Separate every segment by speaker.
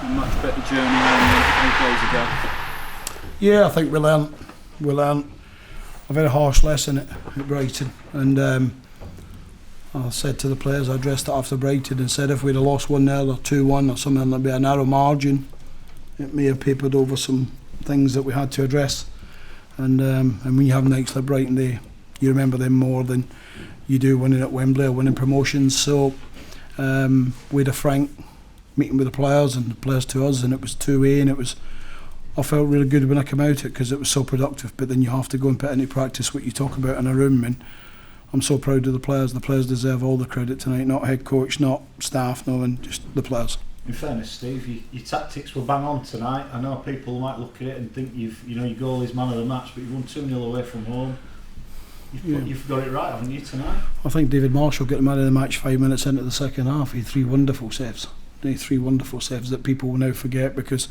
Speaker 1: a much better journey than 8 days ago?
Speaker 2: Yeah, I think we learnt a very harsh lesson at Brighton, and I said to the players, I addressed it after Brighton and said if we'd have lost 1-0 or 2-1 or something, there'd be a narrow margin. It may have papered over some things that we had to address, and when you have nights like Brighton, you remember them more than you do winning at Wembley or winning promotions. So we had a frank meeting with the players and the players to us, and it was two-way, and I felt really good when I came out of it because it was so productive. But then you have to go and put into practice what you talk about in a room, and I'm so proud of the players. The players deserve all the credit tonight, not head coach, not staff, no, and just the players.
Speaker 3: In fairness, Steve, your tactics were bang on tonight. I know people might look at it and think your goal is man of the match, but you've won 2-0 away from home. You've got it right, haven't you, tonight?
Speaker 2: I think David Marshall got the man of the match 5 minutes into the second half. He had 3 wonderful saves. Three wonderful saves that people will now forget because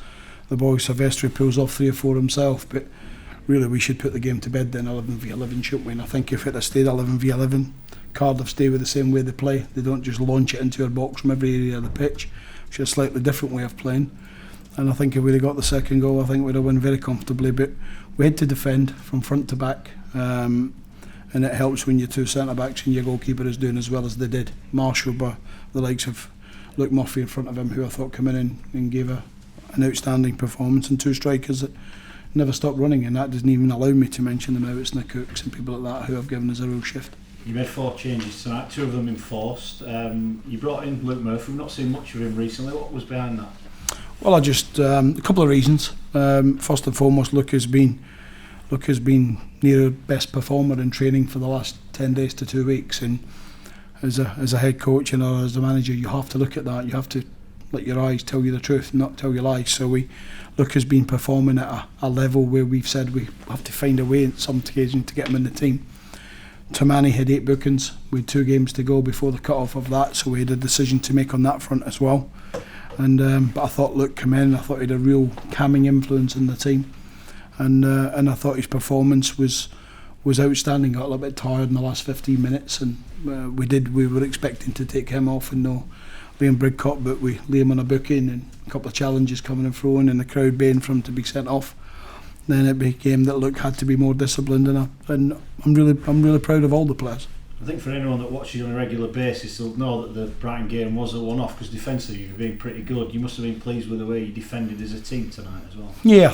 Speaker 2: the boy Silvestri pulls off 3 or 4 himself. But really, we should put the game to bed then, 11v11, shouldn't we? And I think if it had stayed 11v11, Cardiff stay with the same way they play. They don't just launch it into our box from every area of the pitch, which is a slightly different way of playing. And I think if we'd have got the second goal, I think we'd have won very comfortably. But we had to defend from front to back. And it helps when your 2 centre-backs and your goalkeeper is doing as well as they did. Marshall, but the likes of Luke Murphy in front of him, who I thought came in and gave an outstanding performance, and 2 strikers that never stopped running, and that doesn't even allow me to mention the Mouts and the Cooks and people like that who have given us a real shift.
Speaker 3: You made 4 changes tonight, 2 of them enforced. You brought in Luke Murphy. We've not seen much of him recently. What was behind that?
Speaker 2: Well, a couple of reasons. First and foremost, Luke has been near best performer in training for the last 10 days to 2 weeks, and as a head coach and as a manager, you have to look at that. You have to let your eyes tell you the truth, not tell you lies. So Luke has been performing at a level where we've said we have to find a way in some occasion to get him in the team. Tomani had 8 bookings. We had 2 games to go before the cut-off of that, so we had a decision to make on that front as well. And but I thought Luke came in, I thought he had a real calming influence in the team. And I thought his performance was outstanding. Got a little bit tired in the last 15 minutes, and we were expecting to take him off and no Liam Bridcott, but we lay him on a booking and a couple of challenges coming and throwing, and the crowd baying for him to be sent off. Then it became that Luke had to be more disciplined, and I'm really proud of all the players.
Speaker 3: I think for anyone that watches on a regular basis, they'll know that the Brighton game was a one-off because defensively you've been pretty good. You must have been pleased with the way you defended as a team tonight as well. Yeah,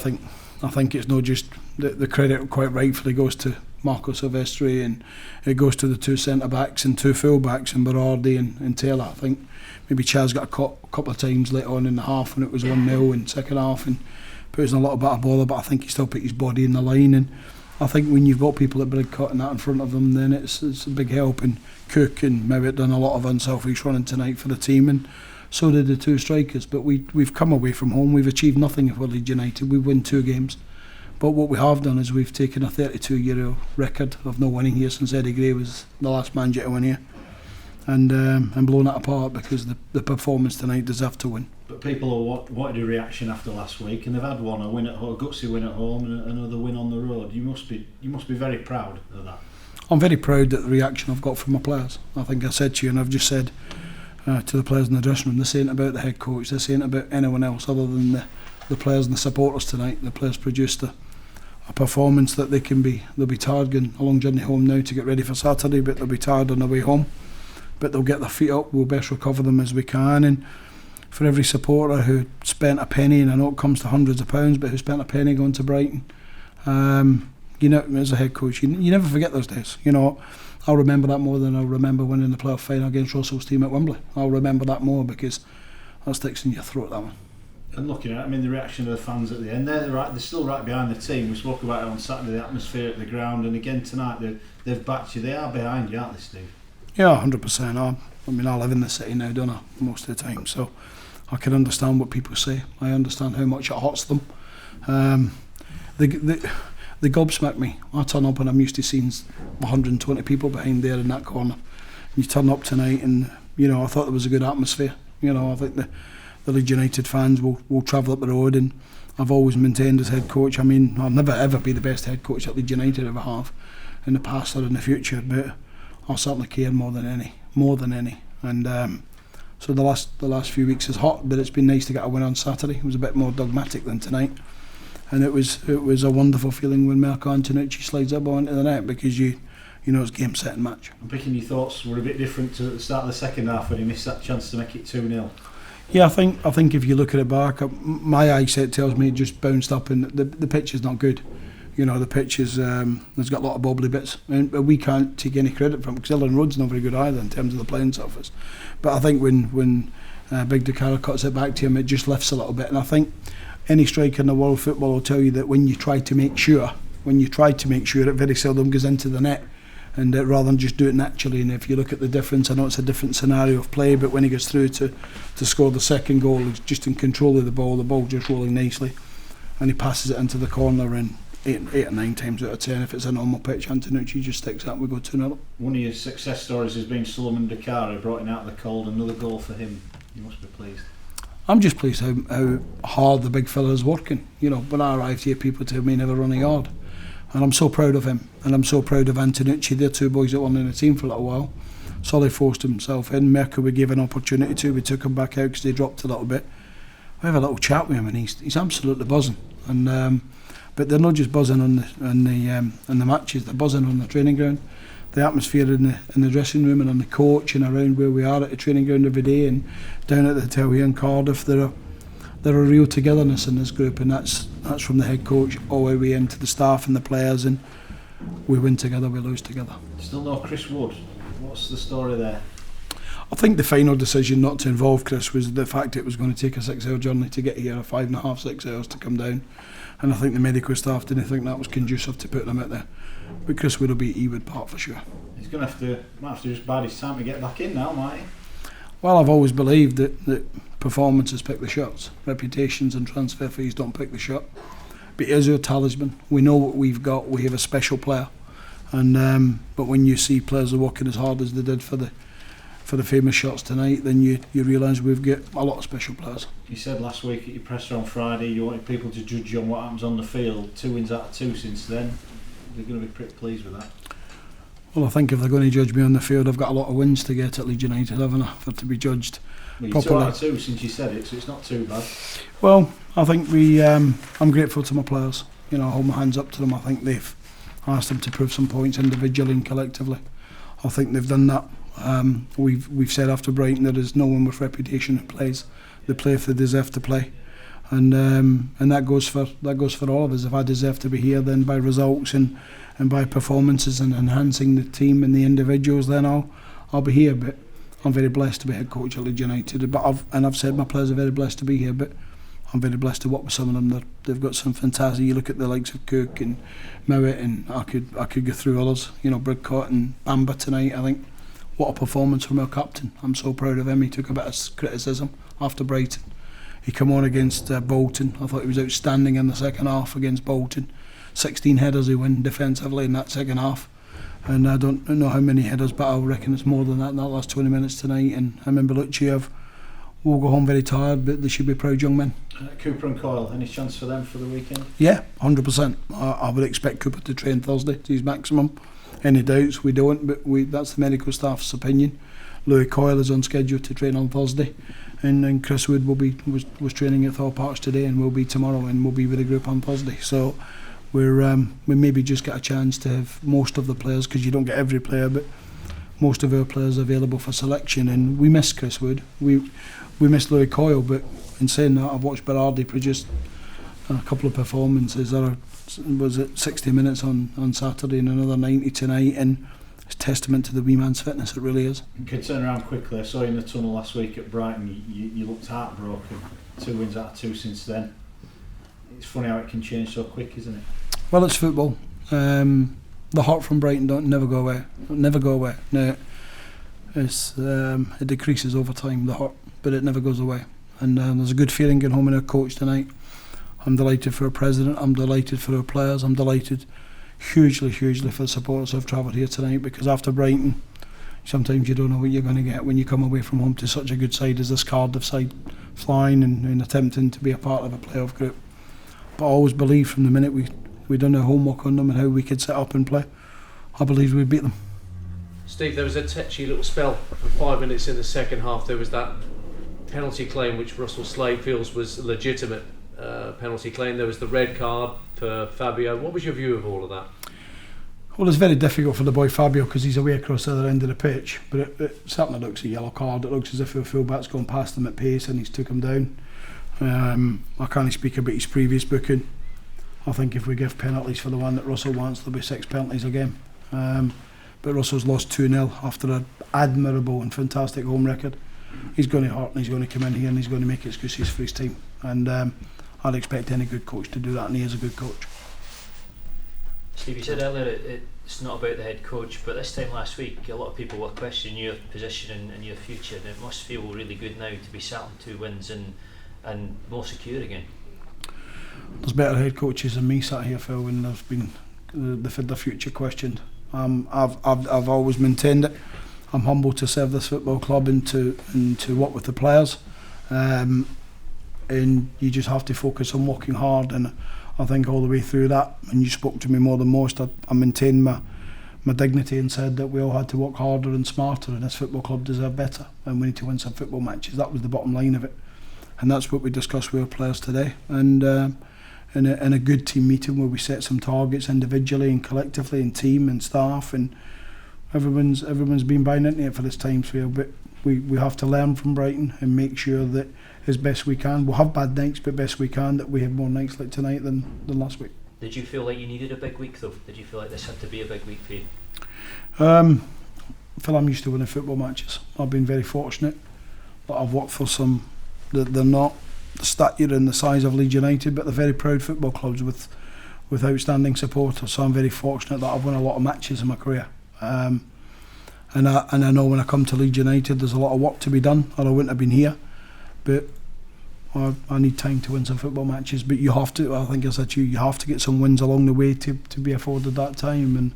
Speaker 2: I think it's not just the credit quite rightfully goes to Marco Silvestri, and it goes to the 2 centre-backs and 2 full-backs and Berardi and Taylor. I think maybe Chaz got a couple of times later on in the half when it was 1-0 in second half and put us in a little bit of bother, but I think he still put his body in the line, and I think when you've got people like Bridcott and that in front of them, then it's a big help. And Cook and Mowat done a lot of unselfish running tonight for the team, and so did the 2 strikers. But we've come away from home, we've achieved nothing for Leeds United. We win 2 games, but what we have done is we've taken a 32-year record of no winning here since Eddie Gray was the last manager to win here, and blown it apart because the performance tonight deserved to win.
Speaker 3: But people wanted a reaction after last week, and they've had one, a gutsy win at home and another win on the road. You must be very proud of that. I'm
Speaker 2: very proud at the reaction I've got from my players. I think I said to you, and I've just said to the players in the dressing room, this ain't about the head coach, this ain't about anyone else other than the players and the supporters tonight. The players produced a performance that they'll be tired going a long journey home now to get ready for Saturday, but they'll be tired on their way home. But they'll get their feet up, we'll best recover them as we can. And for every supporter who spent a penny, and I know it comes to hundreds of pounds, but who spent a penny going to Brighton, as a head coach, you never forget those days. I'll remember that more than I'll remember winning the playoff final against Russell's team at Wembley. I'll remember that more because that sticks in your throat, that one.
Speaker 3: And looking at the reaction of the fans at the end, they're still right behind the team. We spoke about it on Saturday, the atmosphere at the ground, and again tonight they've backed you. They are behind you, aren't they, Steve? Yeah,
Speaker 2: 100%. I live in the city now, don't I, most of the time, so I can understand what people say. I understand how much it hurts them. They gobsmack me. I turn up and I'm used to seeing 120 people behind there in that corner. You turn up tonight and, I thought there was a good atmosphere. I think the Leeds United fans will travel up the road, and I've always maintained as head coach, I'll never ever be the best head coach that Leeds United ever have in the past or in the future, but I'll certainly care more than any. And So the last few weeks is hot, but it's been nice to get a win on Saturday. It was a bit more dogmatic than tonight, and it was a wonderful feeling when Marco Antonucci slides that ball into the net, because you know it's game, set and match.
Speaker 3: I'm picking your thoughts were a bit different to the start of the second half when he missed that chance to make it 2-0.
Speaker 2: Yeah, I think if you look at it back, my eyesight tells me it just bounced up, and the pitch is not good. You know, the pitch is there's got a lot of bobbly bits, and we can't take any credit from it, because Ellen Road's not very good either in terms of the playing surface. But I think when Big DeCaro cuts it back to him, it just lifts a little bit. And I think any striker in the world of football will tell you that when you try to make sure, it very seldom goes into the net, and rather than just do it naturally. And if you look at the difference, I know it's a different scenario of play, but when he gets through to score the second goal, he's just in control of the ball just rolling nicely, and he passes it into the corner, and 8 or 9 times out of 10, if it's a normal pitch, Antonucci just sticks up and we go 2-0.
Speaker 3: One of your success stories has been Solomon DeCaro, brought him out of the cold, another goal for him. You must be pleased.
Speaker 2: I'm just pleased how hard the big fella is working. You know, when I arrived here, people tell me never run a yard, and I'm so proud of him, and I'm so proud of Antonucci. They're two boys that weren't in the team for a little while. Solly forced himself in. Merkel we gave an opportunity to. We took him back out because they dropped a little bit. We have a little chat with him, and he's absolutely buzzing. And but they're not just buzzing on the matches; they're buzzing on the training ground. The atmosphere in the dressing room and on the coach and around where we are at the training ground every day, and down at the hotel here in Cardiff, there are real togetherness in this group, and that's from the head coach all the way into the staff and the players, and we win together, we lose together.
Speaker 3: Still no Chris Wood. What's the story there?
Speaker 2: I think the final decision not to involve Chris was the fact it was going to take a 6-hour journey to get here, 5.5, 6 hours to come down, and I think the medical staff didn't think that was conducive to putting him out there. But Chris Wood will be Ewood part for sure.
Speaker 3: He's going to might have to just bide his time to get back in now, might he?
Speaker 2: Well, I've always believed that performances pick the shots, reputations and transfer fees don't pick the shot. But he is our talisman. We know what we've got. We have a special player, and but when you see players are working as hard as they did for the famous shots tonight, then you realise we've got a lot of special players.
Speaker 3: You said last week at your presser on Friday you wanted people to judge you on what happens on the field. 2 wins out of 2 since then. They're going to be pretty pleased with that.
Speaker 2: Well, I think if they're going to judge me on the field, I've got a lot of wins to get at Leeds United, haven't I, for to be judged properly.
Speaker 3: 2 out of 2 since you said it, so it's not too bad.
Speaker 2: Well, I think I'm grateful to my players. You know, I hold my hands up to them. I think they've asked them to prove some points individually and collectively. I think they've done that. We've said after Brighton there is no one with reputation who plays. They play if they deserve to play, and that goes for all of us. If I deserve to be here, then by results and by performances and enhancing the team and the individuals, then I'll be here. But I'm very blessed to be head coach at Leeds United. But I've said my players are very blessed to be here. But I'm very blessed to work with some of them. They've got some fantastic. You look at the likes of Cook and Mowat, and I could go through others. You know, Bridcott and Bamba tonight. I think what a performance from our captain. I'm so proud of him. He took a bit of criticism after Brighton. He came on against Bolton. I thought he was outstanding in the second half against Bolton. 16 headers he won defensively in that second half, and I don't know how many headers, but I reckon it's more than that in that last 20 minutes tonight. And I remember Lucia will go home very tired, but they should be proud young men.
Speaker 3: Cooper and Coyle, any chance for them for the weekend?
Speaker 2: Yeah, 100%. I would expect Cooper to train Thursday to his maximum. Any doubts? We don't, but that's the medical staff's opinion. Louis Coyle is on schedule to train on Thursday, and Chris Wood was training at Thorpe Arch today and will be tomorrow, and will be with the group on Thursday. So we maybe just get a chance to have most of the players, because you don't get every player, but most of our players available for selection. And we miss Chris Wood, we miss Louis Coyle, but in saying that, I've watched Berardi produce a couple of performances that was it 60 minutes on Saturday and another 90 tonight, and it's testament to the wee man's fitness. It really is.
Speaker 3: You can turn around quickly. I saw you in the tunnel last week at Brighton. You looked heartbroken. 2 wins out of 2 since then. It's funny how it can change so quick, isn't it?
Speaker 2: Well, it's football. The heart from Brighton don't never go away. No, it decreases over time, the heart, but it never goes away. And there's a good feeling getting home in our coach tonight. I'm delighted for our president. I'm delighted for our players. I'm delighted hugely for the supporters who've travelled here tonight, because after Brighton, sometimes you don't know what you're going to get when you come away from home to such a good side as this Cardiff side, flying and attempting to be a part of a playoff group. But I always believed from the minute we done our homework on them and how we could set up and play, I believed we'd beat them.
Speaker 4: Steve, there was a touchy little spell for 5 minutes in the second half. There was that penalty claim which Russell Slade feels was a legitimate penalty claim. There was the red card for Fabio. What was your view of all of that?
Speaker 2: Well, it's very difficult for the boy Fabio because he's away across the other end of the pitch, but it certainly looks a yellow card. It looks as if the full-back's gone past him at pace and he's took him down. I can't speak about his previous booking. I think if we give penalties for the one that Russell wants, there'll be 6 penalties a game. But Russell's lost 2-0 after an admirable and fantastic home record. He's going to hurt and he's going to come in here and he's going to make excuses for his team. And I'd expect any good coach to do that, and he is a good coach.
Speaker 5: Steve, you said earlier it's not about the head coach, but this time last week a lot of people were questioning your position and your future, and it must feel really good now to be sat on 2 wins and more secure again.
Speaker 2: There's better head coaches than me sat here, Phil, when there's been the future questioned. I've always maintained it. I'm humbled to serve this football club and to work with the players, and you just have to focus on working hard. And I think all the way through that, and you spoke to me more than most, I maintained my dignity and said that we all had to work harder and smarter, and this football club deserve better, and we need to win some football matches. That was the bottom line of it, and that's what we discussed with our players today. And in a good team meeting where we set some targets individually and collectively, and team and staff, and everyone's been buying into it for this time scale. But we have to learn from Brighton and make sure that as best we can, we'll have bad nights, but best we can, that we have more nights like tonight than last week.
Speaker 5: Did you feel like you needed a big week though? Did you feel like this had to be a big week for you?
Speaker 2: Phil, I'm used to winning football matches. I've been very fortunate that I've worked for some that they're not the stature and the size of Leeds United, but they're very proud football clubs with outstanding supporters. So I'm very fortunate that I've won a lot of matches in my career. And I know when I come to Leeds United, there's a lot of work to be done, or I wouldn't have been here. But I need time to win some football matches. But you have to, I think I said to you have to get some wins along the way to be afforded that time. And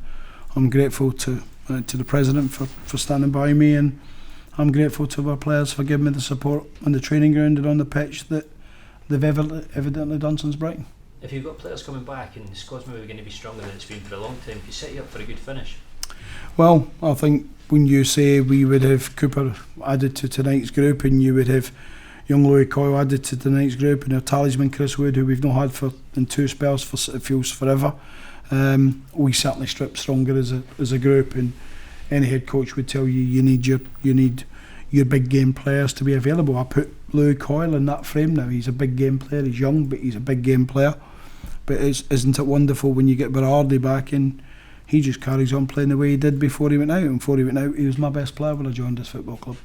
Speaker 2: I'm grateful to the president for standing by me, and I'm grateful to our players for giving me the support on the training ground and on the pitch that they've evidently done since Brighton.
Speaker 5: If you've got players coming back and the squad's maybe going to be stronger than it's been for a long time, could set you up for a good finish?
Speaker 2: Well, I think when you say we would have Cooper added to tonight's group, and you would have young Louis Coyle added to tonight's group, and our talisman Chris Wood, who we've not had in 2 spells for it feels forever, we certainly stripped stronger as a group. And any head coach would tell you you need your big game players to be available. I put Louis Coyle in that frame now. He's a big game player. He's young, but he's a big game player. But isn't it wonderful when you get Berardi back in? He just carries on playing the way he did before he went out. And before he went out, he was my best player when I joined this football club.